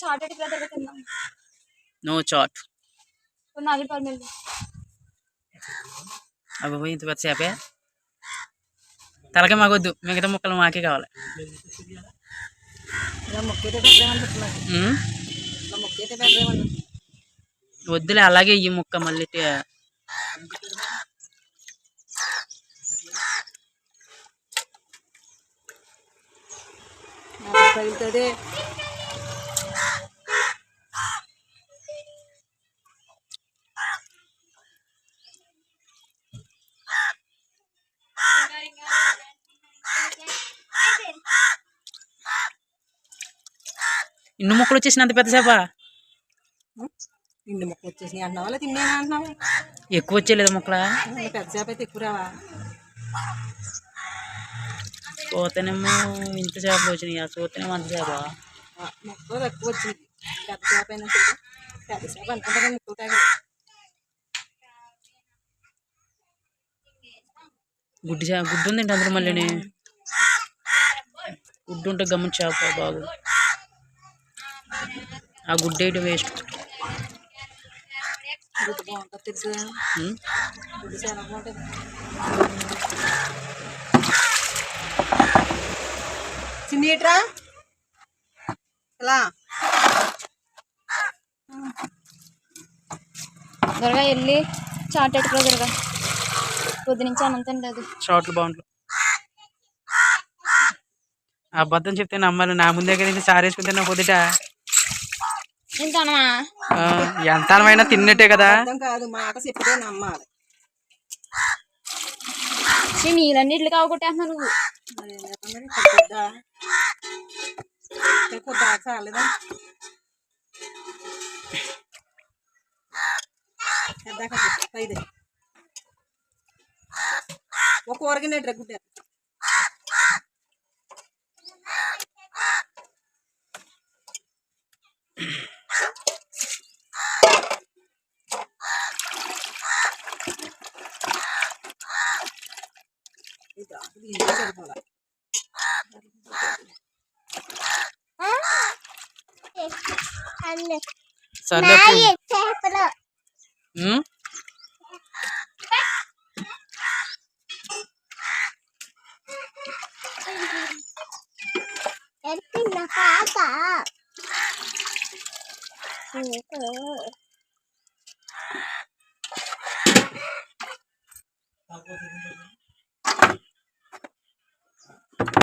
Chat ఎట్లా తిందాం. No chaat. అవి పోయి ఇంత పెద్ద చేపే తలకే మాకొద్దు, మిగతా ముక్కలు మాకే కావాలి. వద్దులే అలాగే ఈ ముక్క మళ్ళీ తగులుతుంది. ఇన్ని ముక్కలు వచ్చేసిన అంత పెద్ద చేప. ఇన్ని ముక్కలు వచ్చేసినాయి అంటున్నావా లేదా తిన్నాను అంటున్నావా? ఎక్కువ వచ్చేలేదు ముక్కల. పెద్ద చేప అయితే ఎక్కువ రావా? పోతేనేమో ఇంత చేపలు వచ్చినాయి, చూస్తేనేమో అంత చేప. ముక్కలు తక్కువ వచ్చింది. పెద్ద చేప అయినా పెద్ద చేప అనుకుంటారా ముక్కలు తాగి. గుడ్డు ఉందండి అందులో మళ్ళీ. గుడ్డు ఉంటే గమ్మున చేప బాగు. ఆ గుడ్డు వేయడం వేస్ట్. గుడ్డు బాగుంటుంది తెలుసు. గుడ్డు చాలా బాగుంటుంది. చిన్నీట్రా ఎలా త్వరగా వెళ్ళి చాట్ ఎట్టుకో త్వరగా. పొద్దు నుంచి అనంతం లేదు. షార్ట్లు బాగుంటుంది. అబద్ధం చెప్తే నమ్మాలి. నా ముందే కదా సారేసుకుంటే నా పొద్దుట ఎంత అనమైనా తిన్నట్టే కదా. కాదు మాట చెప్తే నమ్మాలి. నీళ్ళన్నీ ఇట్లు కావకొట్టేస్తున్నావు నువ్వు. చాలేదా ఒక ఊరగినట్టు గుడ్డ సర్లే పాప